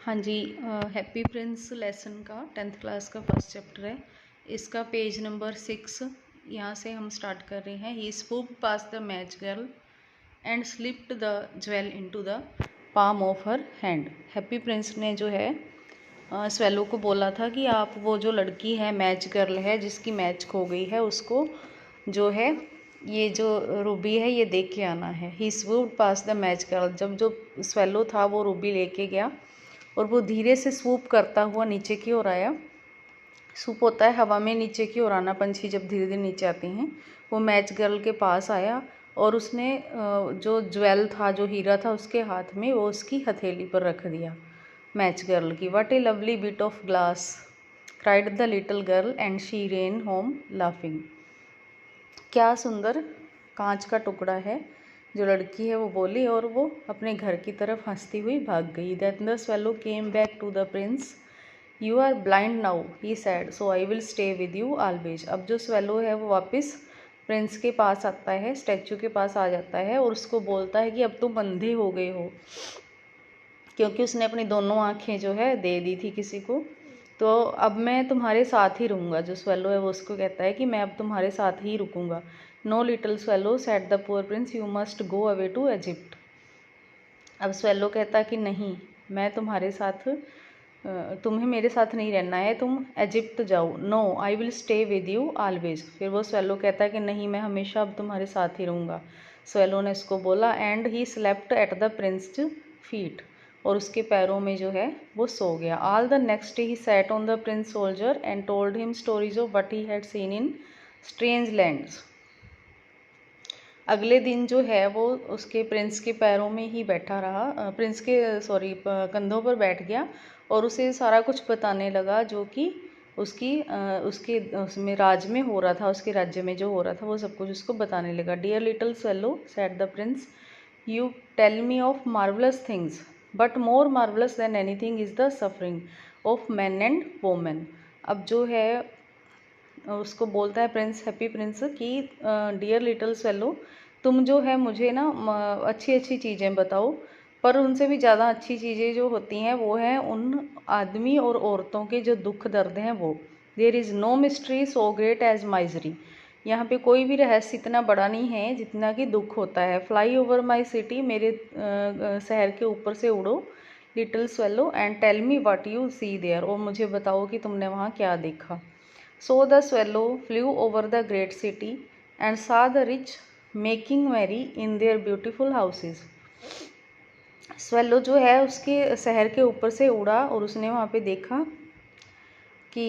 हाँ जी, happy Prince lesson का 10th class का फर्स्ट चैप्टर है। इसका पेज नंबर 6 यहाँ से हम स्टार्ट कर रहे हैं। He swooped past the match girl and slipped the jewel into the palm of her hand. Happy Prince ने जो है स्वेलो को बोला था कि आप वो जो लड़की है, मैच गर्ल है, जिसकी मैच खो गई है, उसको जो है ये जो रूबी है ये देख के आना है। ही स्वूप्ड पास द मैच गर्ल। जब जो स्वेलो था वो रूबी लेके गया और वो धीरे से स्वूप करता हुआ नीचे की ओर आया। स्वूप होता है हवा में नीचे की ओर आना, पंछी जब धीरे धीरे नीचे आते हैं। वो मैच गर्ल के पास आया और उसने जो ज्वेल था, जो हीरा था, उसके हाथ में वो उसकी हथेली पर रख दिया मैच गर्ल की। What A lovely bit of glass cried the little girl and she rain home laughing. क्या सुंदर कांच का टुकड़ा है, जो लड़की है वो बोली और वो अपने घर की तरफ हंसती हुई भाग गई। Then the swallow came back to the prince. You are blind now he said, so I will stay with you always. अब जो स्वेलो है वो वापस प्रिंस के पास आता है, स्टैचू के पास आ जाता है और उसको बोलता है कि अब तुम अंधे हो गए हो, क्योंकि उसने अपनी दोनों आँखें जो है दे दी थी किसी को। तो अब मैं तुम्हारे साथ ही रहूँगा। जो स्वेलो है वो उसको कहता है कि मैं अब तुम्हारे साथ ही रुकूँगा। No little swallow said the poor prince, you must go away to Egypt. अब स्वेलो कहता कि नहीं, मैं तुम्हारे साथ, तुम्हें मेरे साथ नहीं रहना है, तुम इजिप्ट जाओ। No I will stay with you always. फिर वो स्वेलो कहता है कि नहीं, मैं हमेशा अब तुम्हारे साथ ही रहूँगा। स्वेलो ने इसको बोला। And he slept at the Prince feet, और उसके पैरों में जो है वो सो गया। All the next day he sat on the prince soldier and told him stories of what he had seen in strange lands. अगले दिन जो है वो उसके प्रिंस के पैरों में ही बैठा रहा, प्रिंस के कंधों पर बैठ गया और उसे सारा कुछ बताने लगा जो कि उसके उसमें राज में हो रहा था, उसके राज्य में जो हो रहा था वो सब कुछ उसको बताने लगा। Dear little swallow said the prince, you tell me of marvellous things, but more marvellous than anything is the suffering of man and women. अब जो है उसको बोलता है प्रिंस, हैप्पी प्रिंस, कि डियर लिटिल स्वेलो, तुम जो है मुझे ना अच्छी अच्छी चीज़ें बताओ, पर उनसे भी ज़्यादा अच्छी चीज़ें जो होती हैं वो हैं उन आदमी और औरतों के जो दुख दर्द हैं वो। There is no mystery so great as misery. यहाँ पे कोई भी रहस्य इतना बड़ा नहीं है जितना कि दुख होता है। फ्लाई ओवर माई सिटी, मेरे शहर के ऊपर से उड़ो little swallow, and tell me what you see there, और मुझे बताओ कि तुमने वहाँ क्या देखा। So the swallow flew over the great city and saw the rich making merry in their beautiful houses. Swallow जो है उसके शहर के ऊपर से उड़ा और उसने वहाँ पे देखा कि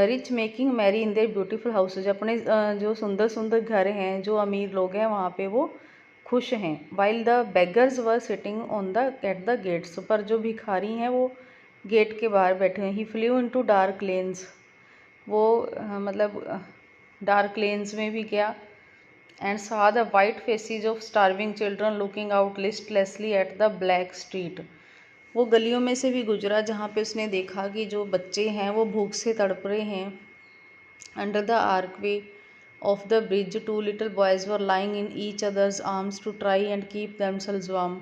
rich making merry in their beautiful houses, अपने जो सुंदर सुंदर घर हैं, जो अमीर लोग हैं वहाँ पे वो खुश हैं। While the beggars were sitting on the at the gates, पर जो भिखारी हैं वो गेट के बाहर बैठे हैं। He flew into dark lanes, वो मतलब डार्क लेन्स में भी गया। And saw the white faces of starving children looking out listlessly at the black street. वो गलियों में से भी गुजरा जहाँ पे उसने देखा कि जो बच्चे हैं वो भूख से तड़प रहे हैं। Under the archway of the bridge two little boys were lying in each other's arms to try and keep themselves warm.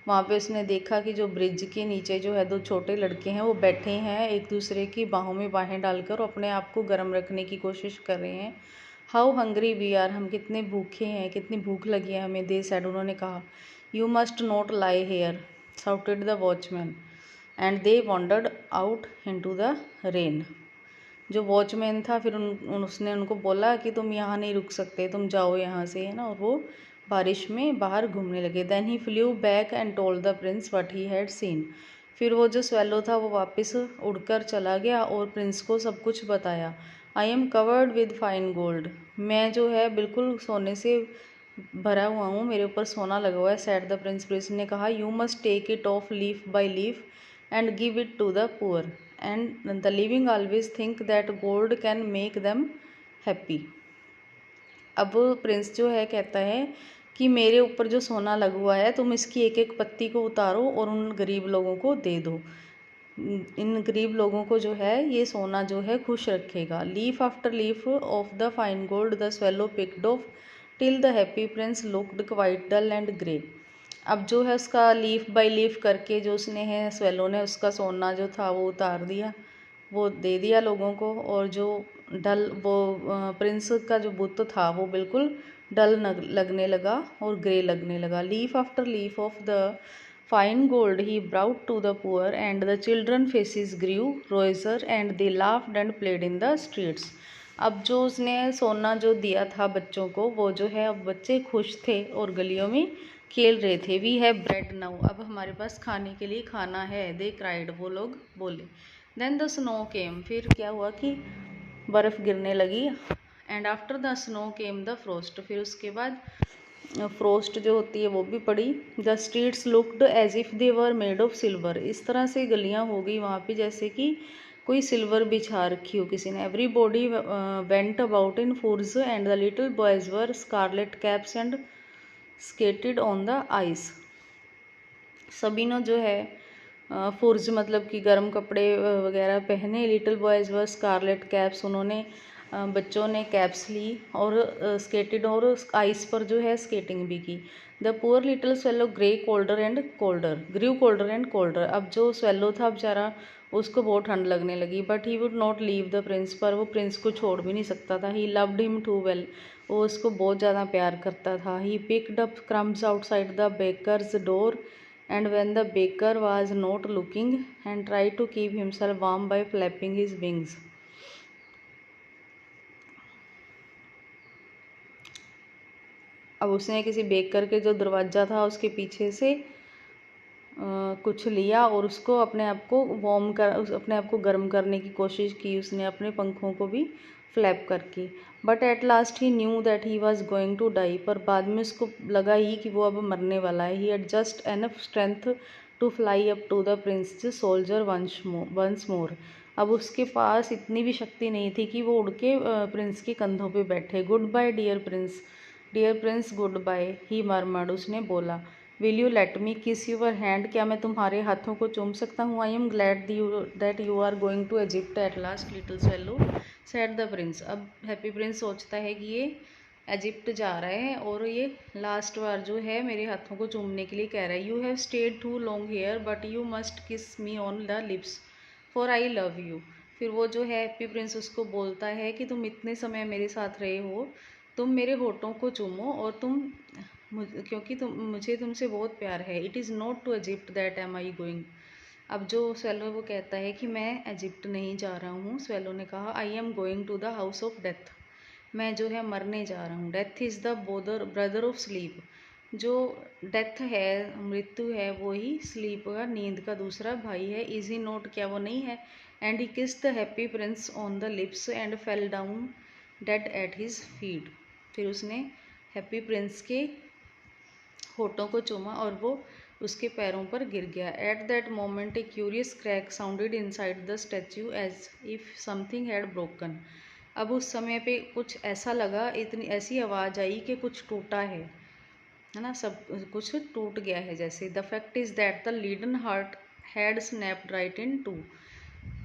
वहाँ पे उसने देखा कि जो ब्रिज के नीचे जो है दो छोटे लड़के हैं वो बैठे हैं एक दूसरे की बाहों में बाहें डालकर, अपने आप को गर्म रखने की कोशिश कर रहे हैं। हाउ हंग्री वी आर, हम कितने भूखे हैं, कितनी भूख लगी है हमें, दे सैड, उन्होंने कहा। You must not lie here shouted the watchman, and they wandered out into the rain. जो वॉचमैन था फिर उसने उनको बोला कि तुम यहाँ नहीं रुक सकते, तुम जाओ यहाँ से, है ना, और वो बारिश में बाहर घूमने लगे। Then he flew back and told the prince what he had seen. फिर वो जो स्वेलो था वो वापस उड़कर चला गया और प्रिंस को सब कुछ बताया। I am covered with fine gold, मैं जो है बिल्कुल सोने से भरा हुआ हूँ, मेरे ऊपर सोना लगा हुआ है, सैड द प्रिंस। प्रिंस ने कहा, you must take it off leaf by leaf and give it to the poor, and the living always think that gold can make them happy. अब प्रिंस जो है कहता है कि मेरे ऊपर जो सोना लगा हुआ है, तुम इसकी एक एक पत्ती को उतारो और उन गरीब लोगों को दे दो। इन गरीब लोगों को जो है ये सोना जो है खुश रखेगा। Leaf after leaf of the fine gold the swallow picked off till the happy prince looked quite dull and grey. अब जो है उसका लीफ बाय लीफ करके जो उसने है स्वेलो ने उसका सोना जो था वो उतार दिया, वो दे दिया लोगों को। और जो डल वो प्रिंस का जो बुत था वो बिल्कुल डल लगने लगा और ग्रे लगने लगा। Leaf after leaf of the fine gold he brought to the poor and the children faces grew rosier and they laughed and played in the streets. अब जो उसने सोना जो दिया था बच्चों को, वो जो है अब बच्चे खुश थे और गलियों में खेल रहे थे। वी हैव ब्रेड नाउ, अब हमारे पास खाने के लिए खाना है। दे क्राइड, वो लोग बोले। देन द स्नो केम, फिर क्या हुआ कि बर्फ़ गिरने लगी। And after the snow came the frost, फिर उसके बाद फ्रोस्ट जो होती है वो भी पड़ी। The streets looked as if they were made of silver, इस तरह से गलियाँ हो गई वहाँ पे जैसे कि कोई सिल्वर बिछा रखी हो किसी ने। Everybody went about in foods and the little boys wore scarlet caps and skated on the ice. सभी ने जो है फुर्ज मतलब कि गर्म कपड़े वगैरह पहने। Little boys wore scarlet caps, उन्होंने बच्चों ने कैप्स ली और स्केटेड और आइस पर जो है स्केटिंग भी की। The poor little swallow grew colder and colder grew colder and colder, अब जो स्वेलो था बेचारा उसको बहुत ठंड लगने लगी। But he would not leave the prince, पर वो प्रिंस को छोड़ भी नहीं सकता था। He loved him too well, वो उसको बहुत ज़्यादा प्यार करता था। He picked up crumbs outside the baker's door and when the baker was not looking and tried to keep himself warm by flapping his wings. अब उसने किसी बेकर के जो दरवाज़ा था उसके पीछे से कुछ लिया और उसको अपने आप को वार्म कर अपने आप को गर्म करने की कोशिश की उसने अपने पंखों को भी फ्लैप करके। But at last he knew that he was going to die, पर बाद में उसको लगा ही कि वो अब मरने वाला है। He had just enough strength to fly up to the prince shoulder once more, अब उसके पास इतनी भी शक्ति नहीं थी कि वो उड़ के प्रिंस के कंधों पे बैठे। Goodbye dear prince goodbye, he murmured, उसने बोला। विल यू लेट मी किस यूर हैंड, क्या मैं तुम्हारे हाथों को चूम सकता हूँ। I am glad that you are going to Egypt at last little swallow said the prince. अब हैप्पी प्रिंस सोचता है कि ये इजिप्ट जा रहा है और ये लास्ट बार जो है मेरे हाथों को चूमने के लिए कह रहा है। You have stayed too long here but you must kiss me on the lips for I love you. फिर वो जो है हैप्पी प्रिंस उसको बोलता है कि तुम इतने समय मेरे साथ रहे हो, तुम मेरे होठों को चूमो और क्योंकि मुझे तुमसे बहुत प्यार है। It is not to Egypt that am I going. अब जो स्वेलो वो कहता है कि मैं इजिप्ट नहीं जा रहा हूँ। स्वेलो ने कहा I am going to the house of death, मैं जो है मरने जा रहा हूँ। Death is the brother of sleep, जो डेथ है मृत्यु है वो ही स्लीप का नींद का दूसरा भाई है। इज ही नोट, क्या वो नहीं है। एंड ही किस the happy Prince on the lips and fell down dead at his feet. फिर उसने हैप्पी प्रिंस के होठों को चूमा और वो उसके पैरों पर गिर गया। At that moment a curious crack sounded inside the statue as if something had broken. अब उस समय पे कुछ ऐसा लगा, इतनी ऐसी आवाज़ आई कि कुछ टूटा है ना, सब कुछ टूट गया है जैसे। The fact is that the leaden heart had snapped right in two.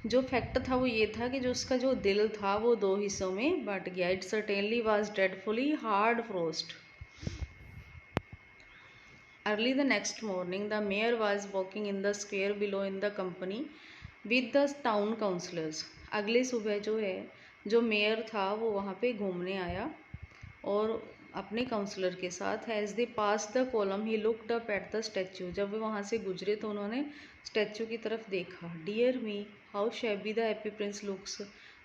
जो फैक्ट था वो ये था कि जो उसका जो दिल था वो दो हिस्सों में बट गया। It certainly was dreadfully hard frost. Early the next morning, the mayor was walking in the square below in the company with the town councillors. अगले सुबह जो है जो मेयर था वो वहाँ पे घूमने आया और अपने काउंसलर के साथ। As they passed the column he looked up at the statue, जब वे वहाँ से गुजरे तो उन्होंने स्टैचू की तरफ देखा। Dear me how shabby the happy prince looks,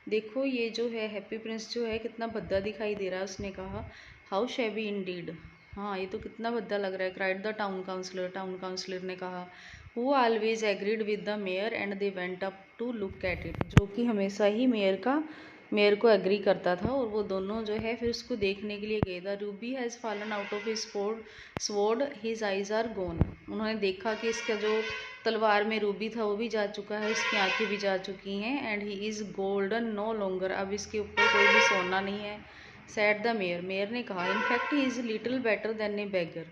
देखो ये जो है हैप्पी प्रिंस जो है कितना भद्दा दिखाई दे रहा है। उसने कहा हाउ शैबी इंडीड, हाँ ये तो कितना भद्दा लग रहा है। क्राइड द टाउन काउंसलर ने कहा। Who always agreed with the mayor and they went up to look at it, जो कि हमेशा ही मेयर को एग्री करता था और वो दोनों जो है फिर उसको देखने के लिए गए। The ruby has fallen out of his sword his eyes are gone, उन्होंने देखा कि इसका जो तलवार में रूबी था वो भी जा चुका है, इसकी आंखें भी जा चुकी हैं। And he is golden no longer, अब इसके ऊपर कोई भी सोना नहीं है। सैड द मेयर ने कहा। In fact he is little better than a beggar,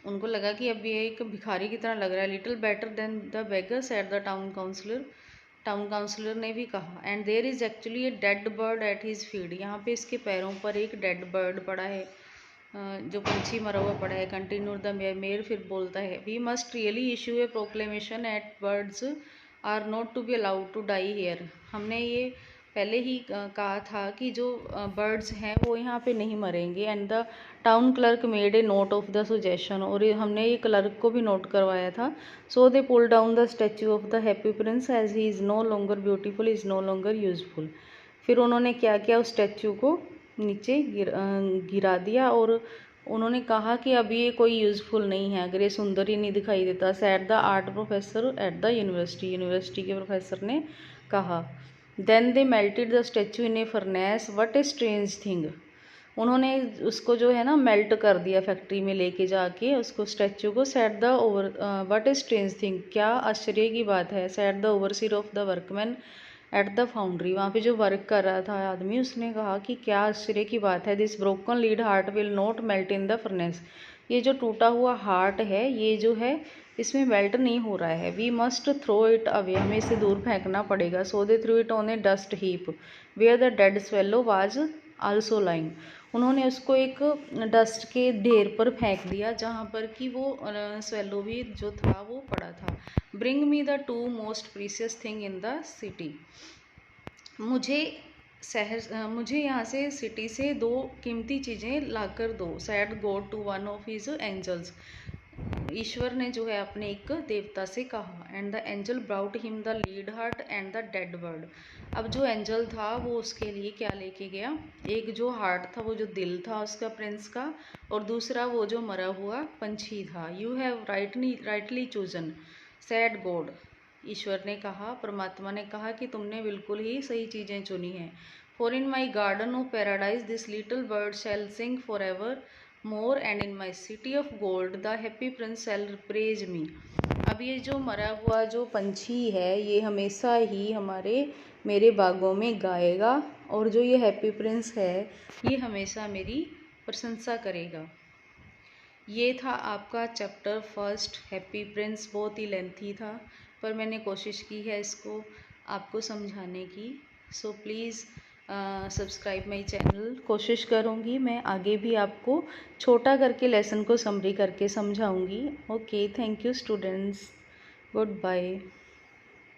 उनको लगा कि अब ये एक भिखारी की तरह लग रहा है। Little better than the beggar said the town councillor ने भी कहा। And there is actually a dead bird at his feet, यहाँ पे इसके पैरों पर एक डेड बर्ड पड़ा है। जो पंछी मरा हुआ पड़ा है। कंटिन्यू द मेयर फिर बोलता है, we must really issue a proclamation at birds are not to be allowed to die here. हमने ये पहले ही कहा था कि जो बर्ड्स हैं वो यहाँ पे नहीं मरेंगे। And the town clerk made a note of the suggestion, और हमने ये क्लर्क को भी नोट करवाया था। So they pull down the statue of the happy prince as he is no longer beautiful, is no longer useful. फिर उन्होंने क्या किया, उस स्टैचू को नीचे गिरा दिया और उन्होंने कहा कि अब ये कोई यूज़फुल नहीं है, अगर ये सुंदर ही नहीं दिखाई देता। Said the art professor at the university के प्रोफेसर ने कहा। Then they melted the statue in a furnace, what a strange thing. उन्होंने उसको जो है ना मेल्ट कर दिया फैक्ट्री में लेके जाके उसको स्टैचू को। Sad the over what a strange thing, क्या आश्चर्य की बात है। Sad the overseer of the workman at the foundry, वहाँ पे जो वर्क कर रहा था आदमी, उसने कहा कि क्या आश्चर्य की बात है। This broken lead heart will not melt in the furnace, ये जो टूटा हुआ हार्ट है ये जो है इसमें मेल्ट नहीं हो रहा है। We must throw it away, हमें इसे दूर फेंकना पड़ेगा। So they threw it on a dust heap where the dead swallow was also lying. उन्होंने उसको एक डस्ट के ढेर पर फेंक दिया जहाँ पर कि वो स्वेलो भी जो था वो पड़ा था। Bring me the two most precious thing in the city, मुझे यहाँ से सिटी से दो कीमती चीज़ें लाकर दो। Said God to one of his angels, ईश्वर ने जो है अपने एक देवता से कहा। And the angel brought him the lead heart and the dead bird. अब जो एंजल था वो उसके लिए क्या लेके गया, एक जो हार्ट था, वो जो दिल था उसका प्रिंस का, और दूसरा वो जो मरा हुआ पंछी था। You have rightly chosen said God, ईश्वर ने कहा, परमात्मा ने कहा कि तुमने बिल्कुल ही सही चीज़ें चुनी हैं। For in my garden of paradise this little bird shall sing for ever more, and in my city of gold the happy prince shall praise me. अब ये जो मरा हुआ जो पंछी है ये हमेशा ही मेरे बागों में गाएगा, और जो ये हैप्पी प्रिंस है ये हमेशा मेरी प्रशंसा करेगा। ये था आपका चैप्टर फर्स्ट हैप्पी प्रिंस। बहुत ही लेंथी था पर मैंने कोशिश की है इसको आपको समझाने की। So please subscribe my channel. कोशिश करूँगी मैं आगे भी आपको छोटा करके लेसन को समरी करके समझाऊँगी। Okay, thank you students, good bye.